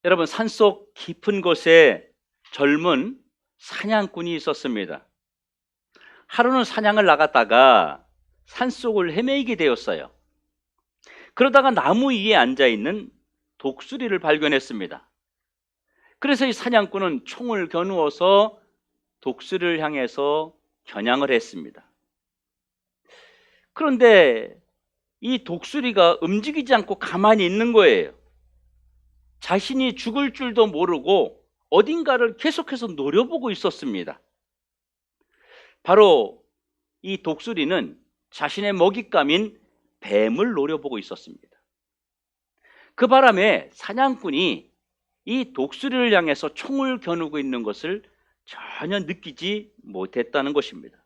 여러분, 산속 깊은 곳에 젊은 사냥꾼이 있었습니다. 하루는 사냥을 나갔다가 산속을 헤매게 되었어요. 그러다가 나무 위에 앉아있는 독수리를 발견했습니다. 그래서 이 사냥꾼은 총을 겨누어서 독수리를 향해서 겨냥을 했습니다. 그런데 이 독수리가 움직이지 않고 가만히 있는 거예요. 자신이 죽을 줄도 모르고 어딘가를 계속해서 노려보고 있었습니다. 바로 이 독수리는 자신의 먹잇감인 뱀을 노려보고 있었습니다. 그 바람에 사냥꾼이 이 독수리를 향해서 총을 겨누고 있는 것을 전혀 느끼지 못했다는 것입니다.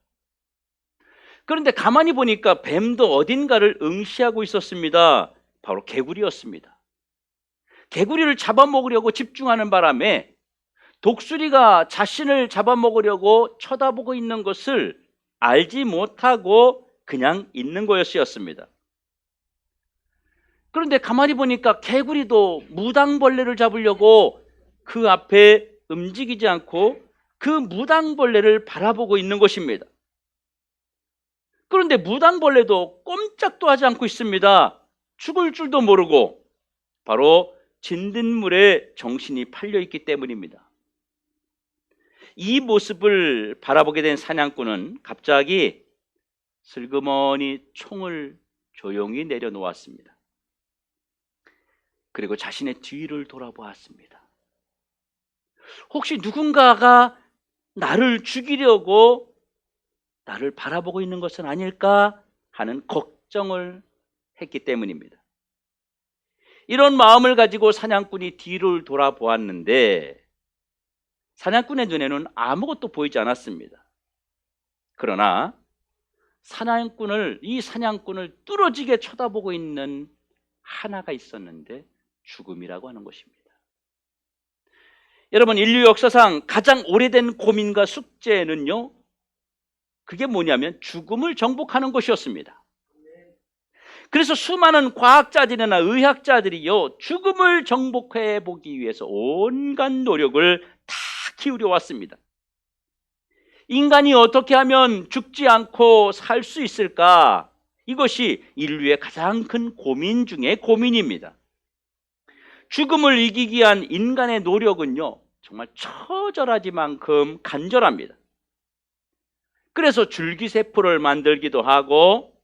그런데 가만히 보니까 뱀도 어딘가를 응시하고 있었습니다. 바로 개구리였습니다. 개구리를 잡아먹으려고 집중하는 바람에 독수리가 자신을 잡아먹으려고 쳐다보고 있는 것을 알지 못하고 그냥 있는 것이었습니다. 그런데 가만히 보니까 개구리도 무당벌레를 잡으려고 그 앞에 움직이지 않고 그 무당벌레를 바라보고 있는 것입니다. 그런데 무당벌레도 꼼짝도 하지 않고 있습니다. 죽을 줄도 모르고 바로 진딧물에 정신이 팔려있기 때문입니다. 이 모습을 바라보게 된 사냥꾼은 갑자기 슬그머니 총을 조용히 내려놓았습니다. 그리고 자신의 뒤를 돌아보았습니다. 혹시 누군가가 나를 죽이려고 나를 바라보고 있는 것은 아닐까 하는 걱정을 했기 때문입니다. 이런 마음을 가지고 사냥꾼이 뒤를 돌아보았는데 사냥꾼의 눈에는 아무것도 보이지 않았습니다. 그러나 이 사냥꾼을 뚫어지게 쳐다보고 있는 하나가 있었는데 죽음이라고 하는 것입니다. 여러분, 인류 역사상 가장 오래된 고민과 숙제는요, 그게 뭐냐면 죽음을 정복하는 것이었습니다. 그래서 수많은 과학자들이나 의학자들이요, 죽음을 정복해 보기 위해서 온갖 노력을 다 기울여 왔습니다. 인간이 어떻게 하면 죽지 않고 살 수 있을까? 이것이 인류의 가장 큰 고민 중의 고민입니다. 죽음을 이기기 위한 인간의 노력은요, 정말 처절하지만큼 간절합니다. 그래서 줄기세포를 만들기도 하고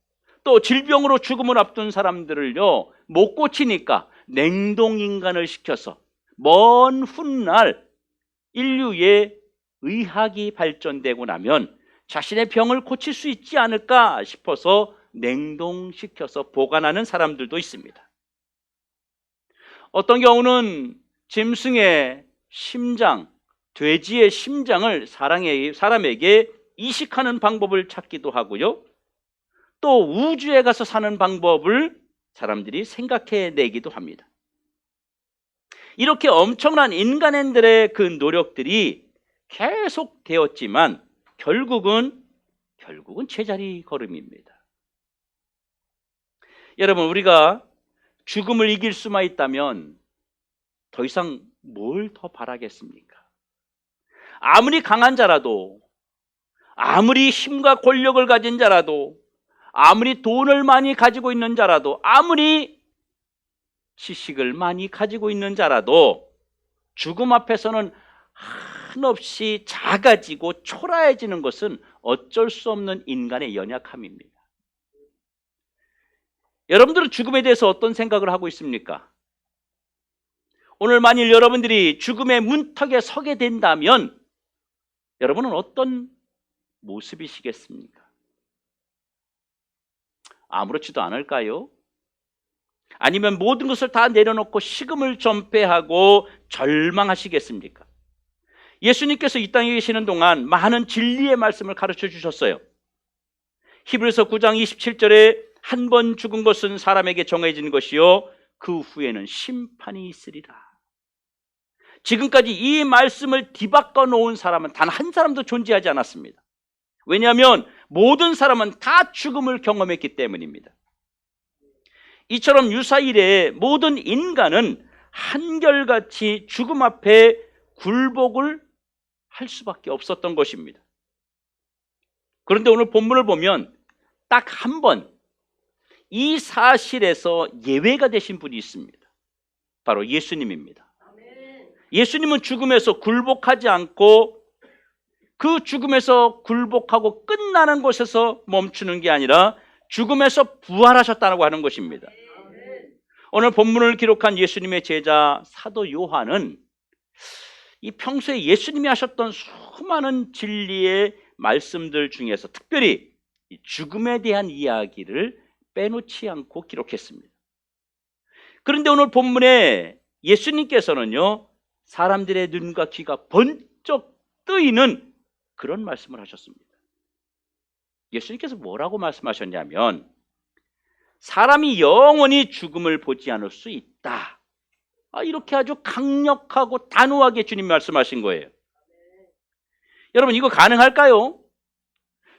또 질병으로 죽음을 앞둔 사람들을요, 못 고치니까 냉동인간을 시켜서 먼 훗날 인류의 의학이 발전되고 나면 자신의 병을 고칠 수 있지 않을까 싶어서 냉동시켜서 보관하는 사람들도 있습니다. 어떤 경우는 짐승의 심장, 돼지의 심장을 사람에게 이식하는 방법을 찾기도 하고요, 또 우주에 가서 사는 방법을 사람들이 생각해내기도 합니다. 이렇게 엄청난 인간들의 그 노력들이 계속 되었지만 결국은 제자리 걸음입니다. 여러분, 우리가 죽음을 이길 수만 있다면 더 이상 뭘 더 바라겠습니까? 아무리 강한 자라도, 아무리 힘과 권력을 가진 자라도, 아무리 돈을 많이 가지고 있는 자라도, 아무리 지식을 많이 가지고 있는 자라도 죽음 앞에서는 한없이 작아지고 초라해지는 것은 어쩔 수 없는 인간의 연약함입니다. 여러분들은 죽음에 대해서 어떤 생각을 하고 있습니까? 오늘 만일 여러분들이 죽음의 문턱에 서게 된다면 여러분은 어떤 모습이시겠습니까? 아무렇지도 않을까요? 아니면 모든 것을 다 내려놓고 식음을 전폐하고 절망하시겠습니까? 예수님께서 이 땅에 계시는 동안 많은 진리의 말씀을 가르쳐 주셨어요. 히브리서 9장 27절에 한 번 죽은 것은 사람에게 정해진 것이요 그 후에는 심판이 있으리라. 지금까지 이 말씀을 뒤바꿔 놓은 사람은 단 한 사람도 존재하지 않았습니다. 왜냐하면 모든 사람은 다 죽음을 경험했기 때문입니다. 이처럼 유사일에 모든 인간은 한결같이 죽음 앞에 굴복을 할 수밖에 없었던 것입니다. 그런데 오늘 본문을 보면 딱 한 번 이 사실에서 예외가 되신 분이 있습니다. 바로 예수님입니다. 예수님은 죽음에서 굴복하지 않고 그 죽음에서 굴복하고 끝나는 곳에서 멈추는 게 아니라 죽음에서 부활하셨다고 하는 것입니다. 오늘 본문을 기록한 예수님의 제자 사도 요한은 이 평소에 예수님이 하셨던 수많은 진리의 말씀들 중에서 특별히 이 죽음에 대한 이야기를 빼놓지 않고 기록했습니다. 그런데 오늘 본문에 예수님께서는요, 사람들의 눈과 귀가 번쩍 뜨이는 그런 말씀을 하셨습니다. 예수님께서 뭐라고 말씀하셨냐면, 사람이 영원히 죽음을 보지 않을 수 있다. 이렇게 아주 강력하고 단호하게 주님 말씀하신 거예요. 여러분, 이거 가능할까요?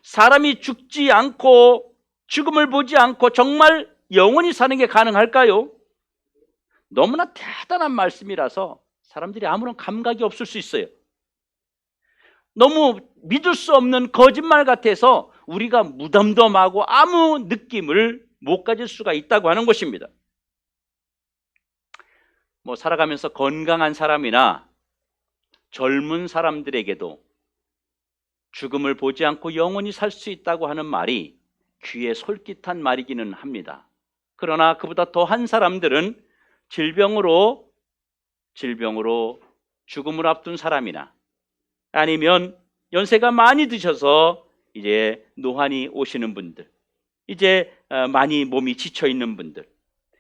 사람이 죽지 않고 죽음을 보지 않고 정말 영원히 사는 게 가능할까요? 너무나 대단한 말씀이라서 사람들이 아무런 감각이 없을 수 있어요. 너무 믿을 수 없는 거짓말 같아서 우리가 무덤덤하고 아무 느낌을 못 가질 수가 있다고 하는 것입니다. 살아가면서 건강한 사람이나 젊은 사람들에게도 죽음을 보지 않고 영원히 살 수 있다고 하는 말이 귀에 솔깃한 말이기는 합니다. 그러나 그보다 더한 사람들은 질병으로 죽음을 앞둔 사람이나 아니면 연세가 많이 드셔서 이제 노환이 오시는 분들, 이제 많이 몸이 지쳐 있는 분들,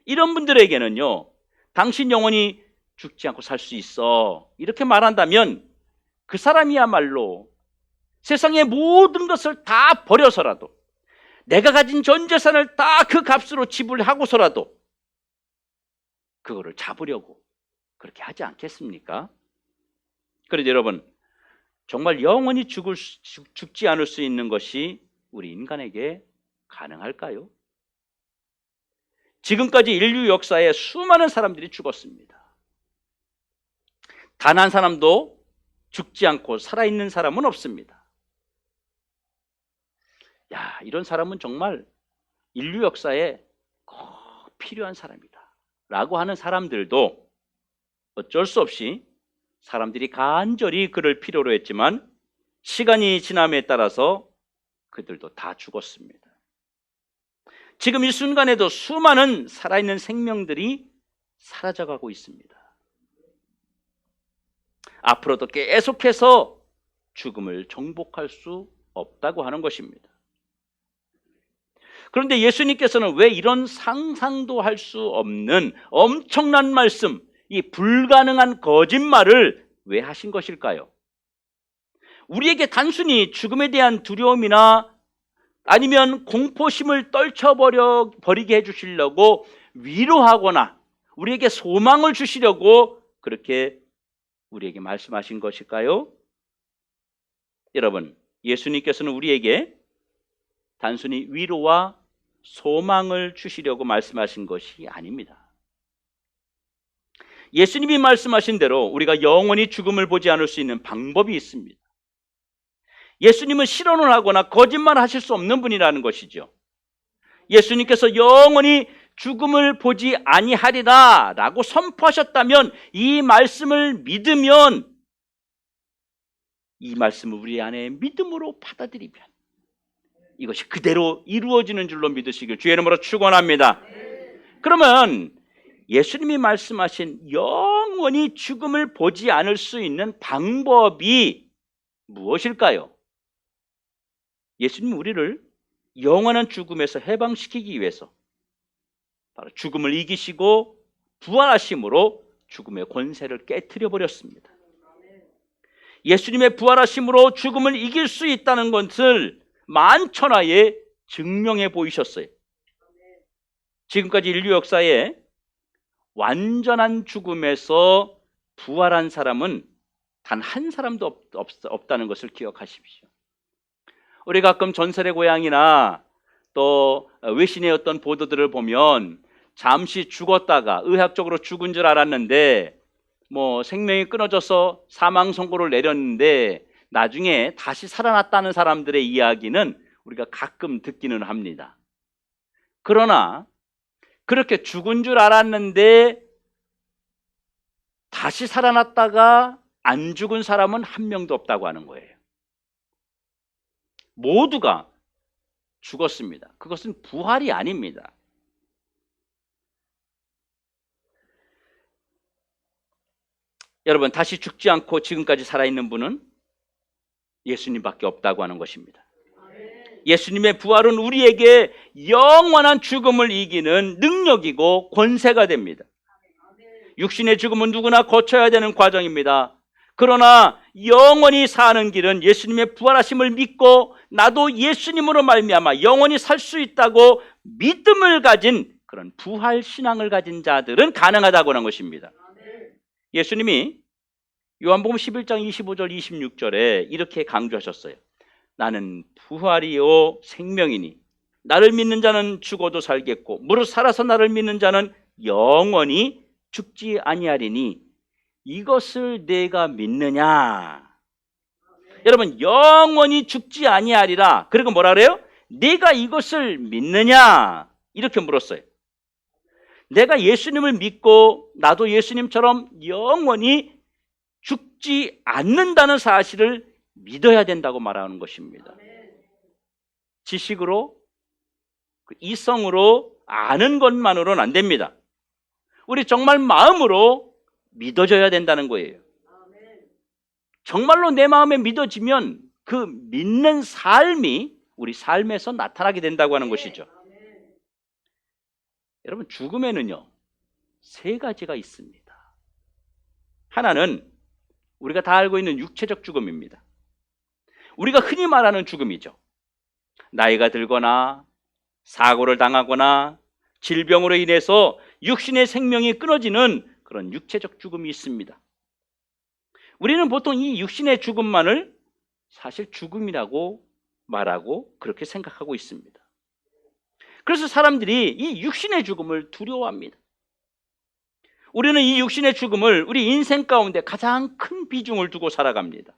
이런 분들에게는요, 당신 영원히 죽지 않고 살 수 있어, 이렇게 말한다면 그 사람이야말로 세상의 모든 것을 다 버려서라도, 내가 가진 전 재산을 다 그 값으로 지불하고서라도 그거를 잡으려고 그렇게 하지 않겠습니까? 그런데 여러분, 정말 영원히 죽지 않을 수 있는 것이 우리 인간에게 가능할까요? 지금까지 인류 역사에 수많은 사람들이 죽었습니다. 단 한 사람도 죽지 않고 살아있는 사람은 없습니다. 이런 사람은 정말 인류 역사에 꼭 필요한 사람이다 라고 하는 사람들도 어쩔 수 없이 사람들이 간절히 그를 필요로 했지만 시간이 지남에 따라서 그들도 다 죽었습니다. 지금 이 순간에도 수많은 살아있는 생명들이 사라져가고 있습니다. 앞으로도 계속해서 죽음을 정복할 수 없다고 하는 것입니다. 그런데 예수님께서는 왜 이런 상상도 할 수 없는 엄청난 말씀, 이 불가능한 거짓말을 왜 하신 것일까요? 우리에게 단순히 죽음에 대한 두려움이나 아니면 공포심을 떨쳐버리게 해주시려고 위로하거나 우리에게 소망을 주시려고 그렇게 우리에게 말씀하신 것일까요? 여러분, 예수님께서는 우리에게 단순히 위로와 소망을 주시려고 말씀하신 것이 아닙니다. 예수님이 말씀하신 대로 우리가 영원히 죽음을 보지 않을 수 있는 방법이 있습니다. 예수님은 실언을 하거나 거짓말 하실 수 없는 분이라는 것이죠. 예수님께서 영원히 죽음을 보지 아니하리라 라고 선포하셨다면, 이 말씀을 믿으면, 이 말씀을 우리 안에 믿음으로 받아들이면 이것이 그대로 이루어지는 줄로 믿으시길 주의 이름으로 축원합니다. 그러면 예수님이 말씀하신 영원히 죽음을 보지 않을 수 있는 방법이 무엇일까요? 예수님은 우리를 영원한 죽음에서 해방시키기 위해서 바로 죽음을 이기시고 부활하심으로 죽음의 권세를 깨트려 버렸습니다. 예수님의 부활하심으로 죽음을 이길 수 있다는 것을 만천하에 증명해 보이셨어요. 지금까지 인류 역사에 완전한 죽음에서 부활한 사람은 단 한 사람도 없다는 것을 기억하십시오. 우리 가끔 전설의 고향이나 또 외신의 어떤 보도들을 보면 잠시 죽었다가 의학적으로 죽은 줄 알았는데 생명이 끊어져서 사망 선고를 내렸는데 나중에 다시 살아났다는 사람들의 이야기는 우리가 가끔 듣기는 합니다. 그러나 그렇게 죽은 줄 알았는데 다시 살아났다가 안 죽은 사람은 한 명도 없다고 하는 거예요. 모두가 죽었습니다. 그것은 부활이 아닙니다. 여러분, 다시 죽지 않고 지금까지 살아있는 분은 예수님밖에 없다고 하는 것입니다. 예수님의 부활은 우리에게 영원한 죽음을 이기는 능력이고 권세가 됩니다. 육신의 죽음은 누구나 거쳐야 되는 과정입니다. 그러나 영원히 사는 길은 예수님의 부활하심을 믿고 나도 예수님으로 말미암아 영원히 살 수 있다고 믿음을 가진 그런 부활 신앙을 가진 자들은 가능하다고 하는 것입니다. 예수님이 요한복음 11장 25절 26절에 이렇게 강조하셨어요. 나는 부활이요 생명이니 나를 믿는 자는 죽어도 살겠고 무릇 살아서 나를 믿는 자는 영원히 죽지 아니하리니 이것을 내가 믿느냐? 여러분, 영원히 죽지 아니하리라. 그리고 뭐라 그래요? 내가 이것을 믿느냐? 이렇게 물었어요. 내가 예수님을 믿고 나도 예수님처럼 영원히 죽지 않는다는 사실을 믿어야 된다고 말하는 것입니다. 지식으로, 이성으로 아는 것만으로는 안 됩니다. 우리 정말 마음으로 믿어져야 된다는 거예요. 정말로 내 마음에 믿어지면 그 믿는 삶이 우리 삶에서 나타나게 된다고 하는 것이죠. 여러분, 죽음에는요 3가지가 있습니다. 하나는 우리가 다 알고 있는 육체적 죽음입니다. 우리가 흔히 말하는 죽음이죠. 나이가 들거나 사고를 당하거나 질병으로 인해서 육신의 생명이 끊어지는 그런 육체적 죽음이 있습니다. 우리는 보통 이 육신의 죽음만을 사실 죽음이라고 말하고 그렇게 생각하고 있습니다. 그래서 사람들이 이 육신의 죽음을 두려워합니다. 우리는 이 육신의 죽음을 우리 인생 가운데 가장 큰 비중을 두고 살아갑니다.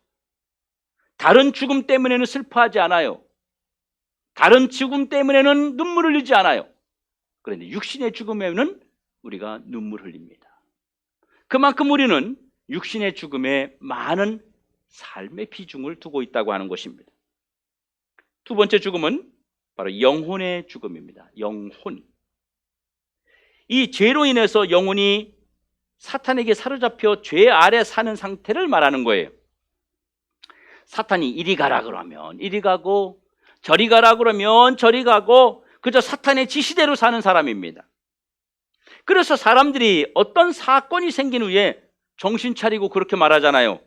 다른 죽음 때문에는 슬퍼하지 않아요. 다른 죽음 때문에는 눈물 흘리지 않아요. 그런데 육신의 죽음에는 우리가 눈물 흘립니다. 그만큼 우리는 육신의 죽음에 많은 삶의 비중을 두고 있다고 하는 것입니다. 두 번째 죽음은 바로 영혼의 죽음입니다. 영혼. 이 죄로 인해서 영혼이 사탄에게 사로잡혀 죄 아래 사는 상태를 말하는 거예요. 사탄이 이리 가라 그러면 이리 가고 저리 가라 그러면 저리 가고 그저 사탄의 지시대로 사는 사람입니다. 그래서 사람들이 어떤 사건이 생긴 후에 정신 차리고 그렇게 말하잖아요.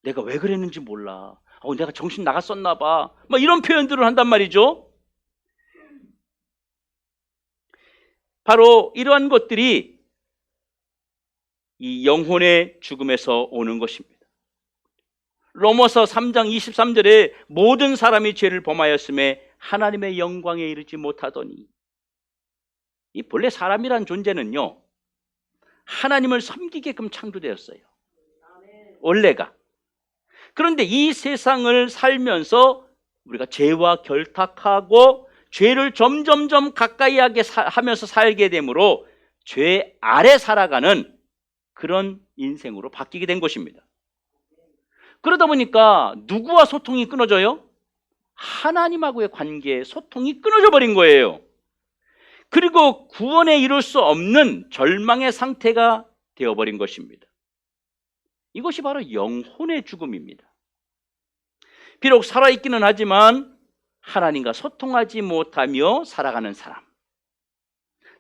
내가 왜 그랬는지 몰라. 내가 정신 나갔었나 봐. 이런 표현들을 한단 말이죠. 바로 이러한 것들이 이 영혼의 죽음에서 오는 것입니다. 로마서 3장 23절에 모든 사람이 죄를 범하였음에 하나님의 영광에 이르지 못하더니, 이 본래 사람이란 존재는요 하나님을 섬기게끔 창조되었어요, 원래가. 그런데 이 세상을 살면서 우리가 죄와 결탁하고 죄를 점점점 가까이 하면서 살게 되므로 죄 아래 살아가는 그런 인생으로 바뀌게 된 것입니다. 그러다 보니까 누구와 소통이 끊어져요? 하나님하고의 관계에 소통이 끊어져 버린 거예요. 그리고 구원에 이룰 수 없는 절망의 상태가 되어버린 것입니다. 이것이 바로 영혼의 죽음입니다. 비록 살아있기는 하지만 하나님과 소통하지 못하며 살아가는 사람,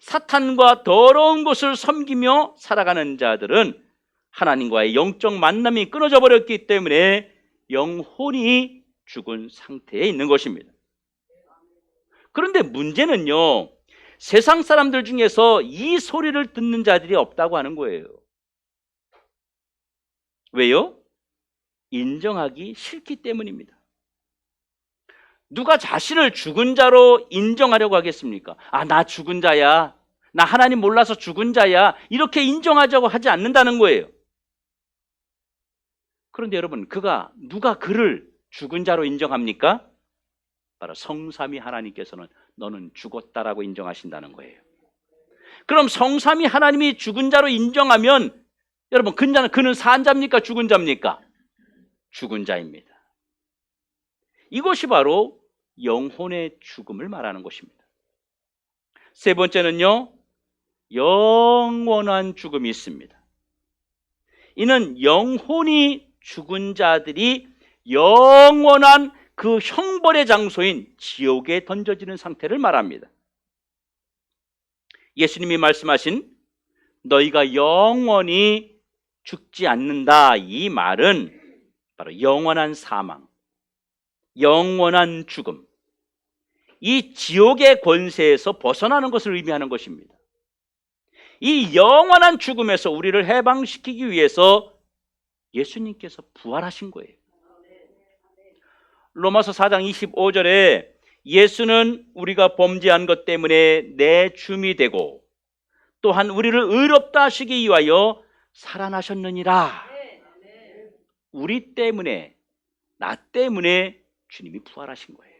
사탄과 더러운 것을 섬기며 살아가는 자들은 하나님과의 영적 만남이 끊어져 버렸기 때문에 영혼이 죽은 상태에 있는 것입니다. 그런데 문제는요, 세상 사람들 중에서 이 소리를 듣는 자들이 없다고 하는 거예요. 왜요? 인정하기 싫기 때문입니다. 누가 자신을 죽은 자로 인정하려고 하겠습니까? 나 죽은 자야. 나 하나님 몰라서 죽은 자야, 이렇게 인정하자고 하지 않는다는 거예요. 그런데 여러분, 누가 그를 죽은 자로 인정합니까? 바로 성삼위 하나님께서는 너는 죽었다라고 인정하신다는 거예요. 그럼 성삼위 하나님이 죽은 자로 인정하면 여러분, 그는 산 자입니까? 죽은 자입니까? 죽은 자입니다. 이것이 바로 영혼의 죽음을 말하는 것입니다. 세 번째는요, 영원한 죽음이 있습니다. 이는 영혼이 죽은 자들이 영원한 그 형벌의 장소인 지옥에 던져지는 상태를 말합니다. 예수님이 말씀하신 너희가 영원히 죽지 않는다, 이 말은 바로 영원한 사망, 영원한 죽음, 이 지옥의 권세에서 벗어나는 것을 의미하는 것입니다. 이 영원한 죽음에서 우리를 해방시키기 위해서 예수님께서 부활하신 거예요. 로마서 4장 25절에 예수는 우리가 범죄한 것 때문에 내 줌이 되고 또한 우리를 의롭다 하시기 위하여 살아나셨느니라. 우리 때문에, 나 때문에 주님이 부활하신 거예요.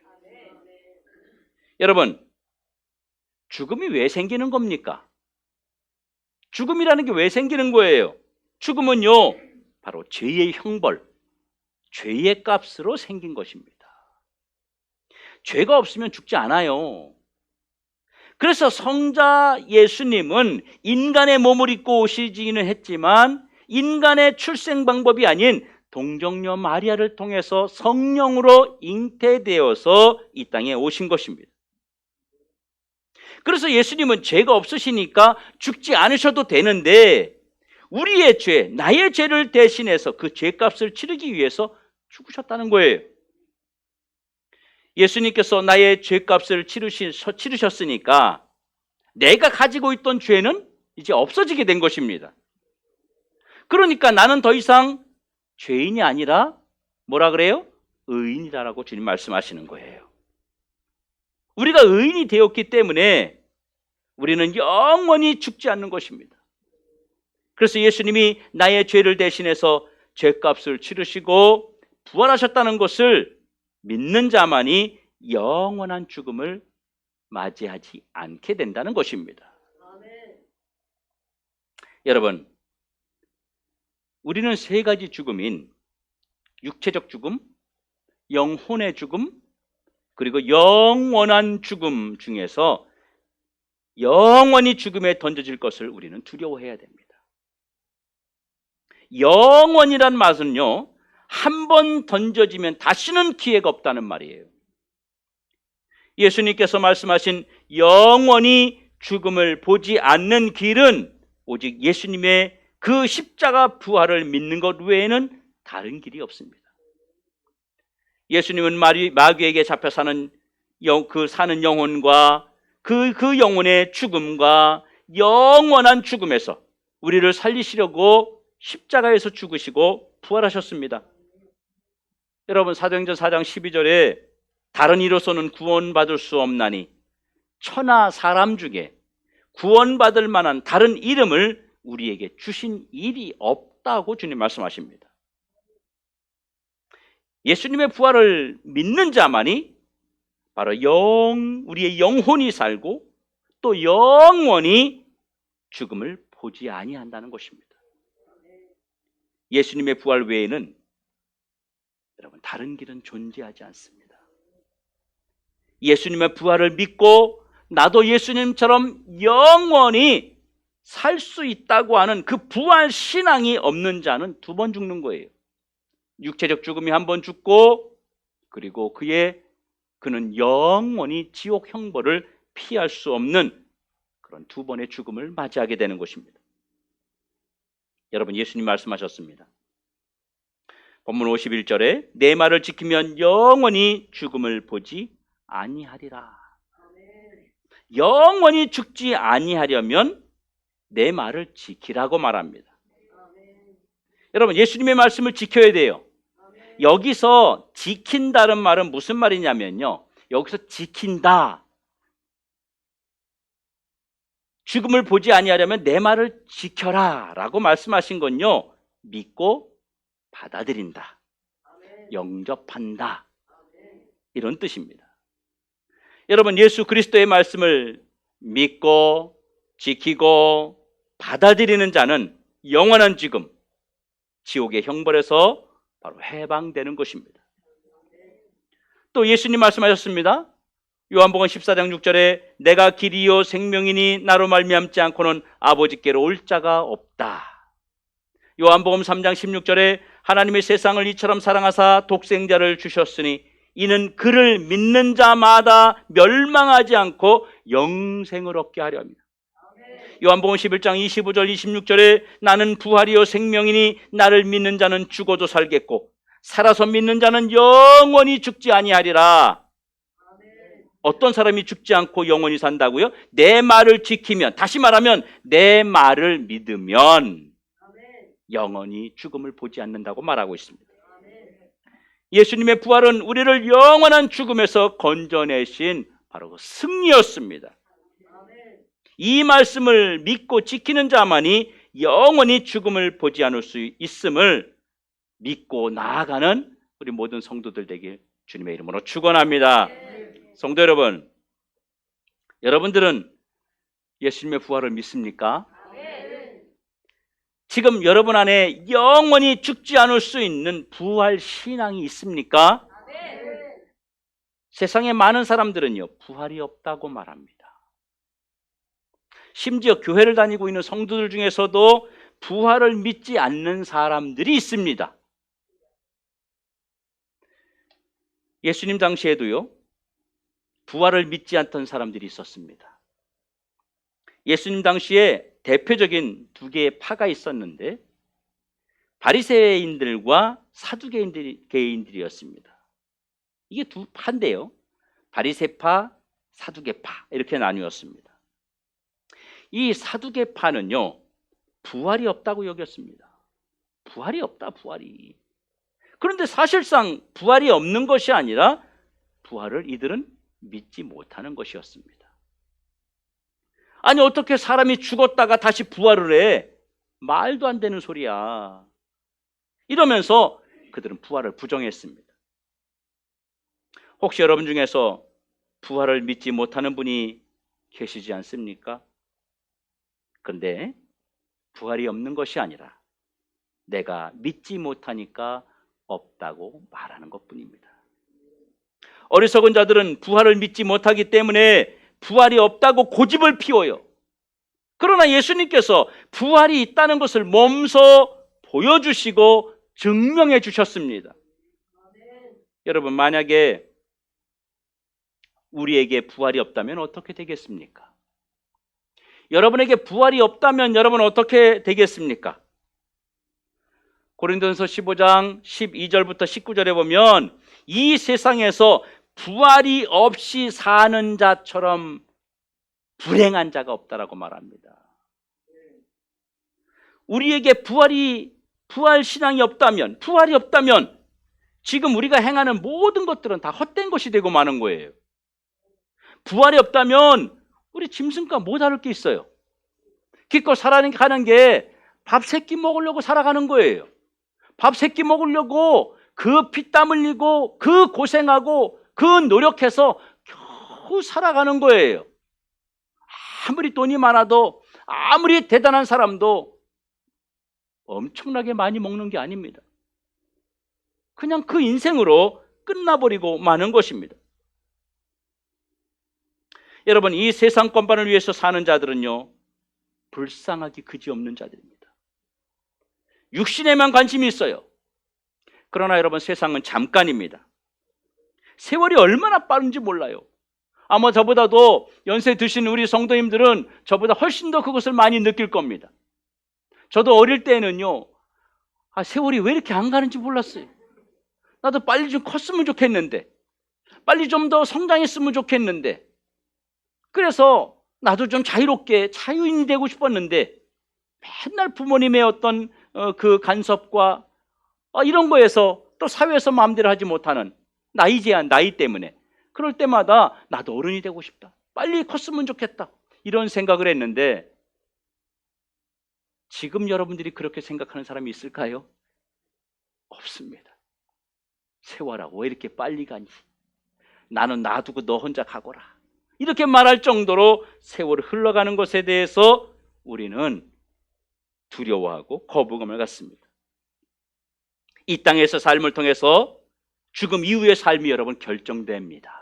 여러분, 죽음이 왜 생기는 겁니까? 죽음이라는 게 왜 생기는 거예요? 죽음은요, 바로 죄의 형벌, 죄의 값으로 생긴 것입니다. 죄가 없으면 죽지 않아요. 그래서 성자 예수님은 인간의 몸을 입고 오시기는 했지만 인간의 출생 방법이 아닌 동정녀 마리아를 통해서 성령으로 잉태되어서 이 땅에 오신 것입니다. 그래서 예수님은 죄가 없으시니까 죽지 않으셔도 되는데 우리의 죄, 나의 죄를 대신해서 그 죄값을 치르기 위해서 죽으셨다는 거예요. 예수님께서 나의 죄값을 치르셨으니까 내가 가지고 있던 죄는 이제 없어지게 된 것입니다. 그러니까 나는 더 이상 죄인이 아니라 뭐라 그래요? 의인이다라고 주님 말씀하시는 거예요. 우리가 의인이 되었기 때문에 우리는 영원히 죽지 않는 것입니다. 그래서 예수님이 나의 죄를 대신해서 죄값을 치르시고 부활하셨다는 것을 믿는 자만이 영원한 죽음을 맞이하지 않게 된다는 것입니다. 여러분, 우리는 세 가지 죽음인 육체적 죽음, 영혼의 죽음, 그리고 영원한 죽음 중에서 영원히 죽음에 던져질 것을 우리는 두려워해야 됩니다. 영원이란 말은요, 한 번 던져지면 다시는 기회가 없다는 말이에요. 예수님께서 말씀하신 영원히 죽음을 보지 않는 길은 오직 예수님의 그 십자가 부활을 믿는 것 외에는 다른 길이 없습니다. 예수님은 마귀에게 잡혀 사는 영혼과 그 영혼의 죽음과 영원한 죽음에서 우리를 살리시려고 십자가에서 죽으시고 부활하셨습니다. 여러분, 사도행전 4장 12절에 다른 이로서는 구원받을 수 없나니 천하 사람 중에 구원받을 만한 다른 이름을 우리에게 주신 일이 없다고 주님 말씀하십니다. 예수님의 부활을 믿는 자만이 바로 우리의 영혼이 살고 또 영원히 죽음을 보지 아니한다는 것입니다. 예수님의 부활 외에는 여러분, 다른 길은 존재하지 않습니다. 예수님의 부활을 믿고 나도 예수님처럼 영원히 살 수 있다고 하는 그 부활 신앙이 없는 자는 두 번 죽는 거예요. 육체적 죽음이 한 번 죽고 그리고 그는 영원히 지옥 형벌을 피할 수 없는 그런 두 번의 죽음을 맞이하게 되는 것입니다. 여러분, 예수님 말씀하셨습니다. 본문 51절에 내 말을 지키면 영원히 죽음을 보지 아니하리라. 영원히 죽지 아니하려면 내 말을 지키라고 말합니다. 여러분, 예수님의 말씀을 지켜야 돼요. 여기서 지킨다는 말은 무슨 말이냐면요, 여기서 지킨다, 죽음을 보지 아니하려면 내 말을 지켜라 라고 말씀하신 건요, 믿고 받아들인다, 영접한다, 이런 뜻입니다. 여러분, 예수 그리스도의 말씀을 믿고 지키고 받아들이는 자는 영원한 죽음, 지옥의 형벌에서 바로 해방되는 것입니다. 또 예수님 말씀하셨습니다. 요한복음 14장 6절에 내가 길이요 생명이니 나로 말미암지 않고는 아버지께로 올 자가 없다. 요한복음 3장 16절에 하나님의 세상을 이처럼 사랑하사 독생자를 주셨으니 이는 그를 믿는 자마다 멸망하지 않고 영생을 얻게 하려 합니다. 요한복음 11장 25절 26절에 나는 부활이요 생명이니 나를 믿는 자는 죽어도 살겠고 살아서 믿는 자는 영원히 죽지 아니하리라. 어떤 사람이 죽지 않고 영원히 산다고요? 내 말을 지키면, 다시 말하면 내 말을 믿으면 영원히 죽음을 보지 않는다고 말하고 있습니다. 예수님의 부활은 우리를 영원한 죽음에서 건져내신 바로 그 승리였습니다. 이 말씀을 믿고 지키는 자만이 영원히 죽음을 보지 않을 수 있음을 믿고 나아가는 우리 모든 성도들 되길 주님의 이름으로 축원합니다. 성도 여러분, 여러분들은 예수님의 부활을 믿습니까? 지금 여러분 안에 영원히 죽지 않을 수 있는 부활 신앙이 있습니까? 세상에 많은 사람들은요, 부활이 없다고 말합니다. 심지어 교회를 다니고 있는 성도들 중에서도 부활을 믿지 않는 사람들이 있습니다. 예수님 당시에도요, 부활을 믿지 않던 사람들이 있었습니다. 예수님 당시에 대표적인 두 개의 파가 있었는데 바리새인들과 사두개인들이었습니다. 이게 두 파인데요, 바리새파, 사두개파 이렇게 나뉘었습니다. 이 사두개파는요, 부활이 없다고 여겼습니다. 부활이 없다, 부활이. 그런데 사실상 부활이 없는 것이 아니라 부활을 이들은 믿지 못하는 것이었습니다. 아니, 어떻게 사람이 죽었다가 다시 부활을 해? 말도 안 되는 소리야. 이러면서 그들은 부활을 부정했습니다. 혹시 여러분 중에서 부활을 믿지 못하는 분이 계시지 않습니까? 그런데 부활이 없는 것이 아니라 내가 믿지 못하니까 없다고 말하는 것뿐입니다. 어리석은 자들은 부활을 믿지 못하기 때문에 부활이 없다고 고집을 피워요. 그러나 예수님께서 부활이 있다는 것을 몸소 보여주시고 증명해 주셨습니다. 여러분, 만약에 우리에게 부활이 없다면 어떻게 되겠습니까? 여러분에게 부활이 없다면 여러분 어떻게 되겠습니까? 고린도전서 15장 12절부터 19절에 보면 이 세상에서 부활이 없이 사는 자처럼 불행한 자가 없다라고 말합니다. 우리에게 부활 신앙이 없다면, 부활이 없다면 지금 우리가 행하는 모든 것들은 다 헛된 것이 되고 마는 거예요. 부활이 없다면 우리 짐승과 뭐 다를 게 있어요? 기껏 살아가는 게 밥 세 끼 먹으려고 살아가는 거예요. 밥 세 끼 먹으려고 그 피땀 흘리고 그 고생하고 그 노력해서 겨우 살아가는 거예요. 아무리 돈이 많아도, 아무리 대단한 사람도 엄청나게 많이 먹는 게 아닙니다. 그냥 그 인생으로 끝나버리고 마는 것입니다. 여러분, 이 세상권반을 위해서 사는 자들은요, 불쌍하기 그지없는 자들입니다. 육신에만 관심이 있어요. 그러나 여러분, 세상은 잠깐입니다. 세월이 얼마나 빠른지 몰라요. 아마 저보다도 연세 드신 우리 성도님들은 저보다 훨씬 더 그것을 많이 느낄 겁니다. 저도 어릴 때는요, 세월이 왜 이렇게 안 가는지 몰랐어요. 나도 빨리 좀 컸으면 좋겠는데, 빨리 좀 더 성장했으면 좋겠는데, 그래서 나도 좀 자유롭게 자유인이 되고 싶었는데 맨날 부모님의 어떤 그 간섭과 이런 거에서 또 사회에서 마음대로 하지 못하는 나이 제한, 나이 때문에 그럴 때마다 나도 어른이 되고 싶다, 빨리 컸으면 좋겠다, 이런 생각을 했는데 지금 여러분들이 그렇게 생각하는 사람이 있을까요? 없습니다. 세월아, 왜 이렇게 빨리 가니? 나는 놔두고 너 혼자 가거라. 이렇게 말할 정도로 세월이 흘러가는 것에 대해서 우리는 두려워하고 거부감을 갖습니다. 이 땅에서 삶을 통해서 죽음 이후의 삶이 여러분 결정됩니다.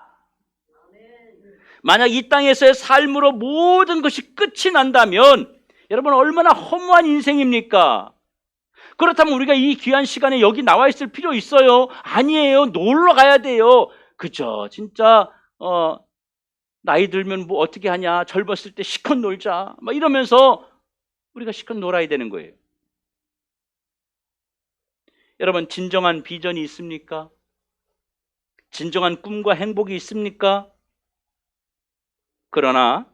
만약 이 땅에서의 삶으로 모든 것이 끝이 난다면 여러분 얼마나 허무한 인생입니까? 그렇다면 우리가 이 귀한 시간에 여기 나와 있을 필요 있어요? 아니에요. 놀러 가야 돼요. 그죠? 진짜 나이 들면 뭐 어떻게 하냐, 젊었을 때 시컷 놀자 막 이러면서 우리가 시컷 놀아야 되는 거예요. 여러분 진정한 비전이 있습니까? 진정한 꿈과 행복이 있습니까? 그러나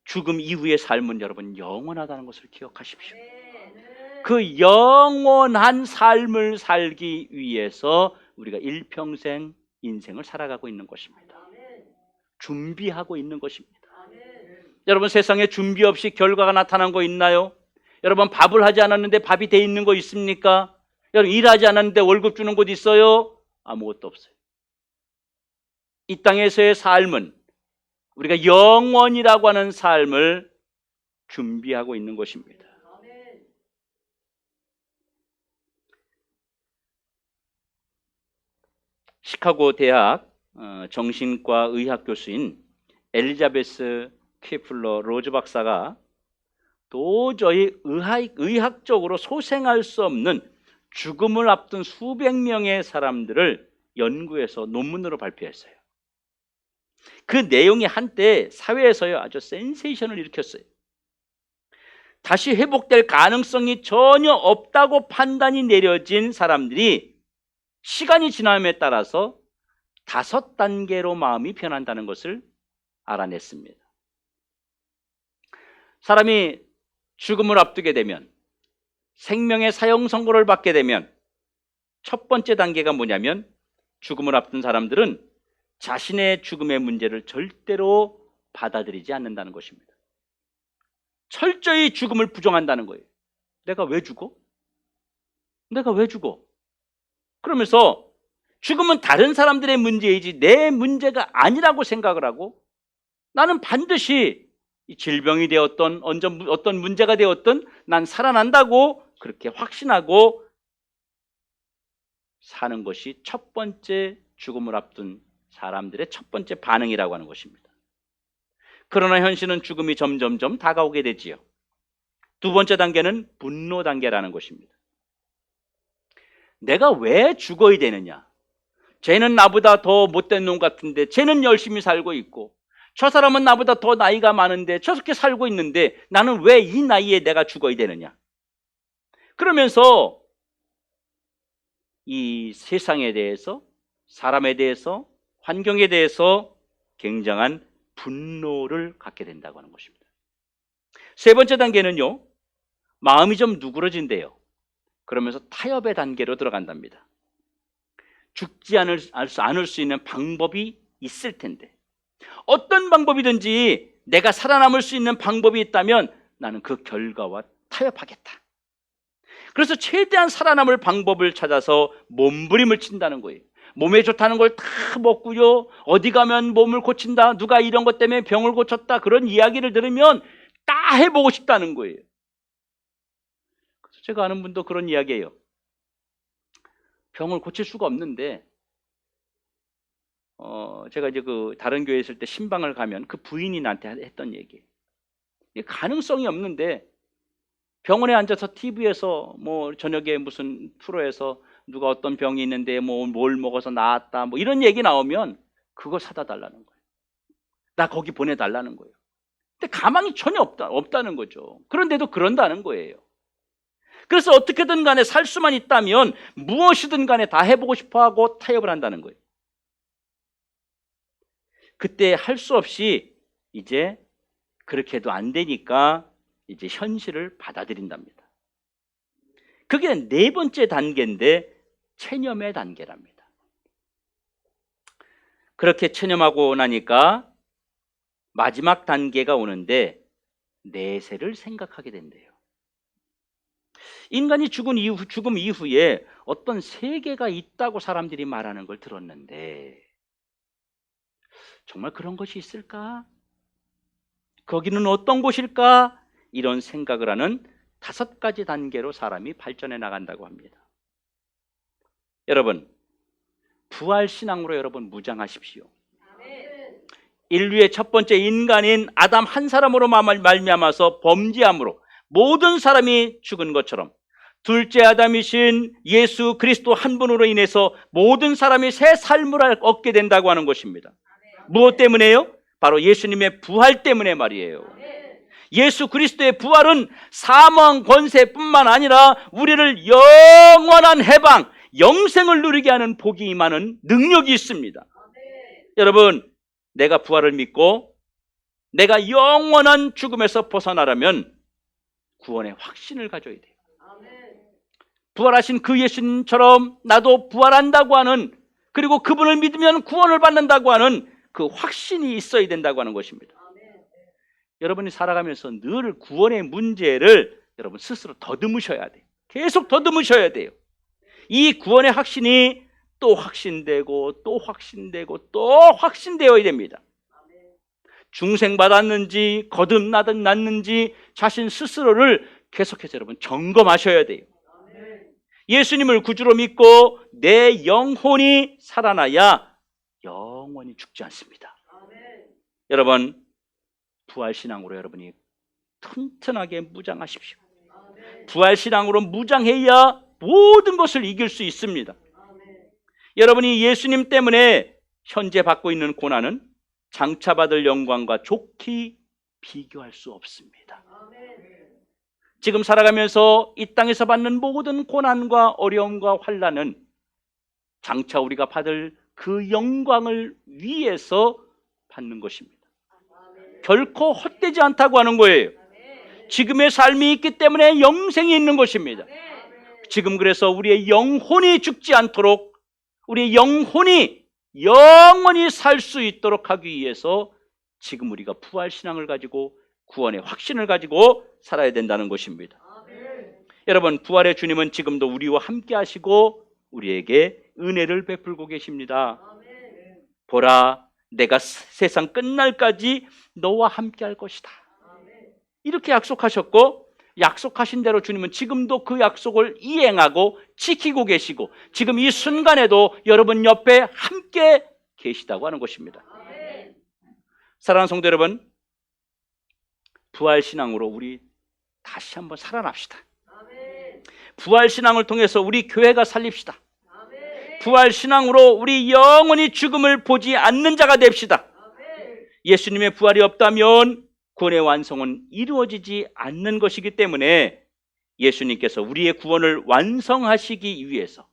죽음 이후의 삶은 여러분 영원하다는 것을 기억하십시오. 그 영원한 삶을 살기 위해서 우리가 일평생 인생을 살아가고 있는 것입니다. 준비하고 있는 것입니다. 여러분 세상에 준비 없이 결과가 나타난 거 있나요? 여러분 밥을 하지 않았는데 밥이 돼 있는 거 있습니까? 여러분 일하지 않았는데 월급 주는 곳 있어요? 아무것도 없어요. 이 땅에서의 삶은 우리가 영원이라고 하는 삶을 준비하고 있는 것입니다. 시카고 대학 정신과 의학 교수인 엘리자베스 케플러 로즈 박사가 도저히 의학적으로 소생할 수 없는 죽음을 앞둔 수백 명의 사람들을 연구해서 논문으로 발표했어요. 그 내용이 한때 사회에서요 아주 센세이션을 일으켰어요. 다시 회복될 가능성이 전혀 없다고 판단이 내려진 사람들이 시간이 지남에 따라서 5단계로 마음이 변한다는 것을 알아냈습니다. 사람이 죽음을 앞두게 되면, 생명의 사형 선고를 받게 되면 첫 번째 단계가 뭐냐면 죽음을 앞둔 사람들은 자신의 죽음의 문제를 절대로 받아들이지 않는다는 것입니다. 철저히 죽음을 부정한다는 거예요. 내가 왜 죽어? 내가 왜 죽어? 그러면서 죽음은 다른 사람들의 문제이지 내 문제가 아니라고 생각을 하고, 나는 반드시 질병이 되었던 어떤 문제가 되었던 난 살아난다고 그렇게 확신하고 사는 것이 첫 번째 죽음을 앞둔 사람들의 첫 번째 반응이라고 하는 것입니다. 그러나 현실은 죽음이 점점점 다가오게 되지요. 두 번째 단계는 분노 단계라는 것입니다. 내가 왜 죽어야 되느냐? 쟤는 나보다 더 못된 놈 같은데 쟤는 열심히 살고 있고, 저 사람은 나보다 더 나이가 많은데 저렇게 살고 있는데 나는 왜 이 나이에 내가 죽어야 되느냐? 그러면서 이 세상에 대해서, 사람에 대해서, 환경에 대해서 굉장한 분노를 갖게 된다고 하는 것입니다. 세 번째 단계는요, 마음이 좀 누그러진대요. 그러면서 타협의 단계로 들어간답니다. 죽지 않을 수 있는 방법이 있을 텐데, 어떤 방법이든지 내가 살아남을 수 있는 방법이 있다면 나는 그 결과와 타협하겠다. 그래서 최대한 살아남을 방법을 찾아서 몸부림을 친다는 거예요. 몸에 좋다는 걸 다 먹고요, 어디 가면 몸을 고친다, 누가 이런 것 때문에 병을 고쳤다, 그런 이야기를 들으면 다 해보고 싶다는 거예요. 그래서 제가 아는 분도 그런 이야기예요. 병을 고칠 수가 없는데 제가 이제 그 다른 교회에 있을 때 신방을 가면 그 부인이 나한테 했던 얘기예요. 가능성이 없는데 병원에 앉아서 TV에서 뭐 저녁에 무슨 프로에서 누가 어떤 병이 있는데 뭐 뭘 먹어서 나았다 뭐 이런 얘기 나오면 그거 사다 달라는 거예요. 나 거기 보내달라는 거예요. 근데 가망이 전혀 없다는 거죠. 그런데도 그런다는 거예요. 그래서 어떻게든 간에 살 수만 있다면 무엇이든 간에 다 해보고 싶어하고 타협을 한다는 거예요. 그때 할 수 없이 이제 그렇게 해도 안 되니까 이제 현실을 받아들인답니다. 그게 네 번째 단계인데 체념의 단계랍니다. 그렇게 체념하고 나니까 마지막 단계가 오는데 내세를 생각하게 된대요. 인간이 죽음 이후에 어떤 세계가 있다고 사람들이 말하는 걸 들었는데 정말 그런 것이 있을까? 거기는 어떤 곳일까? 이런 생각을 하는 5가지 단계로 사람이 발전해 나간다고 합니다. 여러분, 부활신앙으로 여러분 무장하십시오. 인류의 첫 번째 인간인 아담 한 사람으로 말미암아서 범죄함으로 모든 사람이 죽은 것처럼 둘째 아담이신 예수 그리스도 한 분으로 인해서 모든 사람이 새 삶을 얻게 된다고 하는 것입니다. 무엇 때문에요? 바로 예수님의 부활 때문에 말이에요. 예수 그리스도의 부활은 사망 권세뿐만 아니라 우리를 영원한 해방, 영생을 누리게 하는 복이 임하는 능력이 있습니다. 여러분, 내가 부활을 믿고 내가 영원한 죽음에서 벗어나려면 구원의 확신을 가져야 돼요. 부활하신 그 예수님처럼 나도 부활한다고 하는, 그리고 그분을 믿으면 구원을 받는다고 하는 그 확신이 있어야 된다고 하는 것입니다. 여러분이 살아가면서 늘 구원의 문제를 여러분 스스로 더듬으셔야 돼요. 계속 더듬으셔야 돼요. 이 구원의 확신이 또 확신되고 또 확신되고 또 확신되어야 됩니다. 중생받았는지 거듭났는지 자신 스스로를 계속해서 여러분 점검하셔야 돼요. 예수님을 구주로 믿고 내 영혼이 살아나야 영원히 죽지 않습니다. 여러분, 부활신앙으로 여러분이 튼튼하게 무장하십시오. 부활신앙으로 무장해야 모든 것을 이길 수 있습니다. 여러분이 예수님 때문에 현재 받고 있는 고난은 장차 받을 영광과 좋게 비교할 수 없습니다. 지금 살아가면서 이 땅에서 받는 모든 고난과 어려움과 환난은 장차 우리가 받을 그 영광을 위해서 받는 것입니다. 결코 헛되지 않다고 하는 거예요. 지금의 삶이 있기 때문에 영생이 있는 것입니다. 지금 그래서 우리의 영혼이 죽지 않도록, 우리의 영혼이 영원히 살 수 있도록 하기 위해서 지금 우리가 부활신앙을 가지고 구원의 확신을 가지고 살아야 된다는 것입니다. 여러분, 부활의 주님은 지금도 우리와 함께 하시고 우리에게 은혜를 베풀고 계십니다. 보라, 내가 세상 끝날까지 너와 함께 할 것이다. 이렇게 약속하셨고, 약속하신 대로 주님은 지금도 그 약속을 이행하고 지키고 계시고 지금 이 순간에도 여러분 옆에 함께 계시다고 하는 것입니다. 사랑하는 성도 여러분, 부활신앙으로 우리 다시 한번 살아납시다. 부활신앙을 통해서 우리 교회가 살립시다. 부활신앙으로 우리 영원히 죽음을 보지 않는 자가 됩시다. 예수님의 부활이 없다면 구원의 완성은 이루어지지 않는 것이기 때문에 예수님께서 우리의 구원을 완성하시기 위해서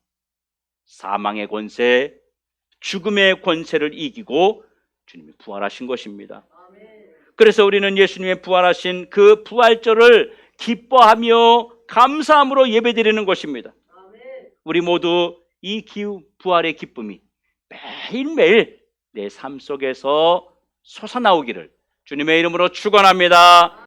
사망의 권세, 죽음의 권세를 이기고 주님이 부활하신 것입니다. 그래서 우리는 예수님의 부활하신 그 부활절을 기뻐하며 감사함으로 예배드리는 것입니다. 우리 모두 이 부활의 기쁨이 매일매일 내 삶 속에서 솟아나오기를 주님의 이름으로 축원합니다.